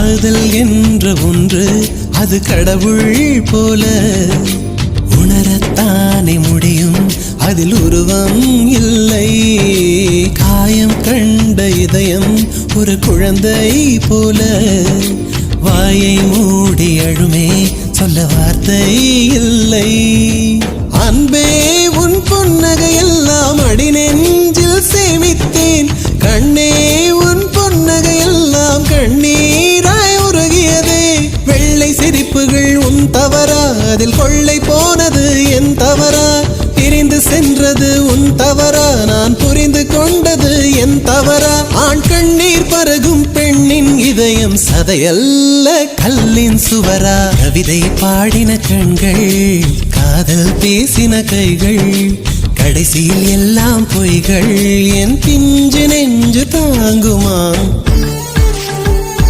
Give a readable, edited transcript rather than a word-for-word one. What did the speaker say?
காதல் என்ற ஒன்று அது கடவுள் போல உணரத்தானே முடியும், அதில் உருவம் இல்லை. காயம் கண்ட இதயம் ஒரு குழந்தை போல வாயை மூடி அழுமே, சொல்ல வார்த்தை இல்லை. அன்பே உன் புன்னகையெல்லாம் அடி நெஞ்சில் சேமித்தேன். கண்ணே உன் புன்னகையெல்லாம் கண்ணீராய் உருகியதே. வெள்ளை சிரிப்புகள் உன் தவறா, அதில் கொள்ளை போனது என் தவறா? பிரிந்து சென்றது உன் தவறா, நான் புரிந்து கொண்டது என் தவறா? ஆண் கண்ணீர் பருகும் பெண்ணின் இதயம் சதையல்ல கல்லின் சுவரா? கவிதை பாடின கண்கள், காதல் பேசின கைகள், கடைசியில் எல்லாம் பொய்கள். என் பிஞ்சு நெஞ்சு தாங்குமா?